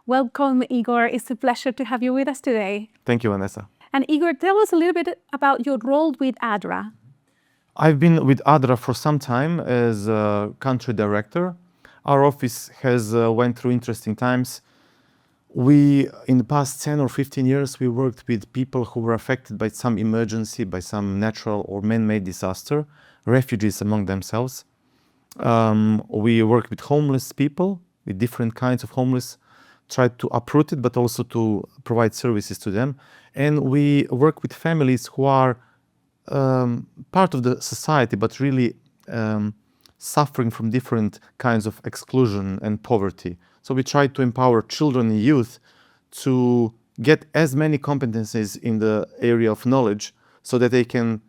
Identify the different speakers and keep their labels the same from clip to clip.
Speaker 1: Welcome, Igor. It's a pleasure to have you with us today.
Speaker 2: Thank you, Vanessa.
Speaker 1: And Igor, tell us a little bit about your role with ADRA.
Speaker 2: I've been with ADRA for some time as a country director. Our office has went through interesting times. In the past 10 or 15 years, we worked with people who were affected by some emergency, by some natural or man-made disaster, refugees among themselves. We work with homeless people, with different kinds of homeless, try to uproot it, but also to provide services to them. And we work with families who are part of the society, but really suffering from different kinds of exclusion and poverty. So we try to empower children and youth to get as many competencies in the area of knowledge so that they can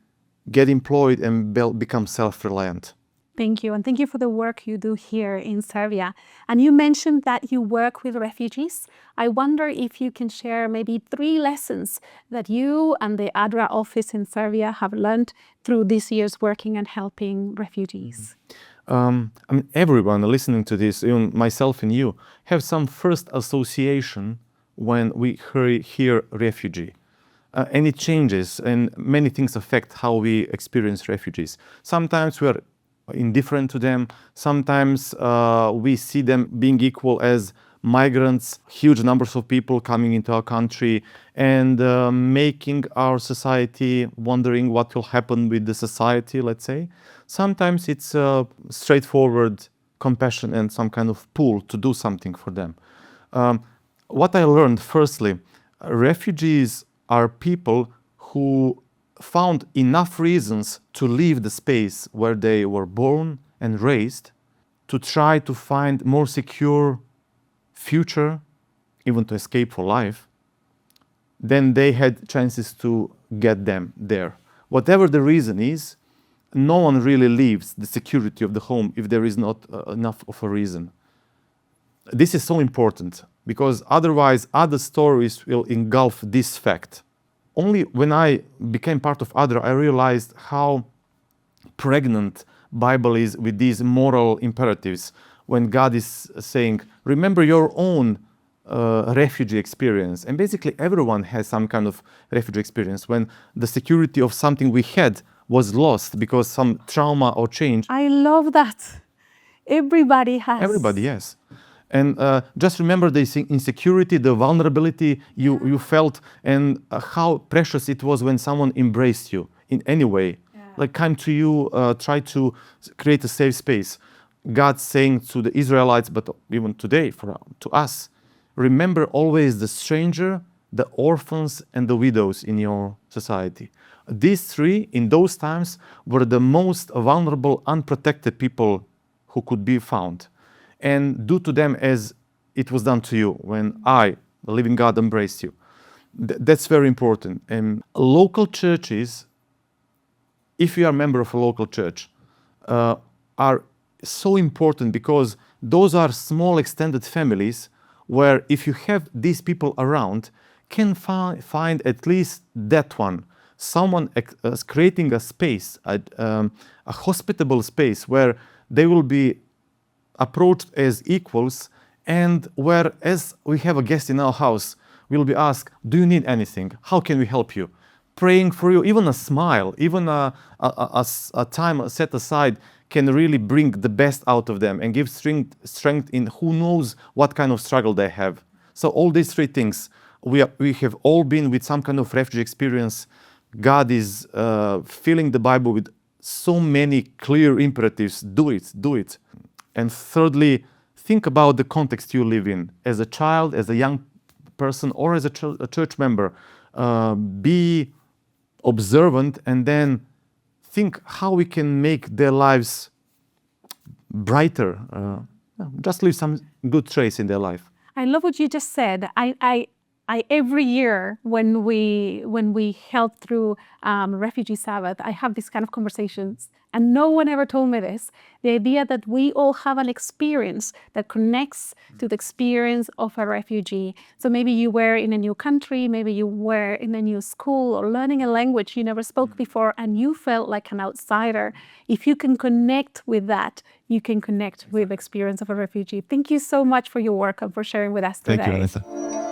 Speaker 2: get employed and become self-reliant.
Speaker 1: Thank you. And thank you for the work you do here in Serbia. And you mentioned that you work with refugees. I wonder if you can share maybe 3 lessons that you and the ADRA office in Serbia have learned through this year's working and helping refugees.
Speaker 2: Everyone listening to this, even myself and you, have some first association when we hear refugee. And it changes, and many things affect how we experience refugees. Sometimes we are indifferent to them. Sometimes we see them being equal as migrants, huge numbers of people coming into our country and making our society wondering what will happen with the society, let's say. Sometimes it's straightforward compassion and some kind of pull to do something for them. What I learned, firstly, refugees are people who found enough reasons to leave the space where they were born and raised to try to find more secure future, even to escape for life, then they had chances to get them there. Whatever the reason is, no one really leaves the security of the home if there is not enough of a reason. This is so important because otherwise other stories will engulf this fact. Only when I became part of ADRA, I realized how pregnant Bible is with these moral imperatives. When God is saying, remember your own refugee experience. And basically everyone has some kind of refugee experience when the security of something we had was lost because some trauma or change.
Speaker 1: I love that. Everybody has.
Speaker 2: Everybody, yes. And just remember the insecurity, the vulnerability you felt, and how precious it was when someone embraced you in any way. Yeah. Like come to you, try to create a safe space. God saying to the Israelites, but even today to us, remember always the stranger, the orphans, and the widows in your society. These 3, in those times, were the most vulnerable, unprotected people who could be found. And do to them as it was done to you when I, the living God, embraced you. That's very important. And local churches, if you are a member of a local church, are so important because those are small extended families where if you have these people around, can find at least that one, someone creating a space, a hospitable space where they will be approached as equals, and where, as we have a guest in our house, we'll be asked, do you need anything? How can we help you? Praying for you, even a smile, even a time set aside can really bring the best out of them and give strength in who knows what kind of struggle they have. So all these 3 things, we have all been with some kind of refugee experience. God is filling the Bible with so many clear imperatives. Do it, do it. And thirdly, think about the context you live in. As a child, as a young person, or as a church member, be observant and then think how we can make their lives brighter. Just leave some good trace in their life.
Speaker 1: I love what you just said. I every year when we help through Refugee Sabbath, I have these kind of conversations and no one ever told me this, the idea that we all have an experience that connects to the experience of a refugee. So maybe you were in a new country, maybe you were in a new school or learning a language you never spoke before, and you felt like an outsider. If you can connect with that, you can connect with the experience of a refugee. Thank you so much for your work and for sharing with us today.
Speaker 2: Thank you, Vanesa.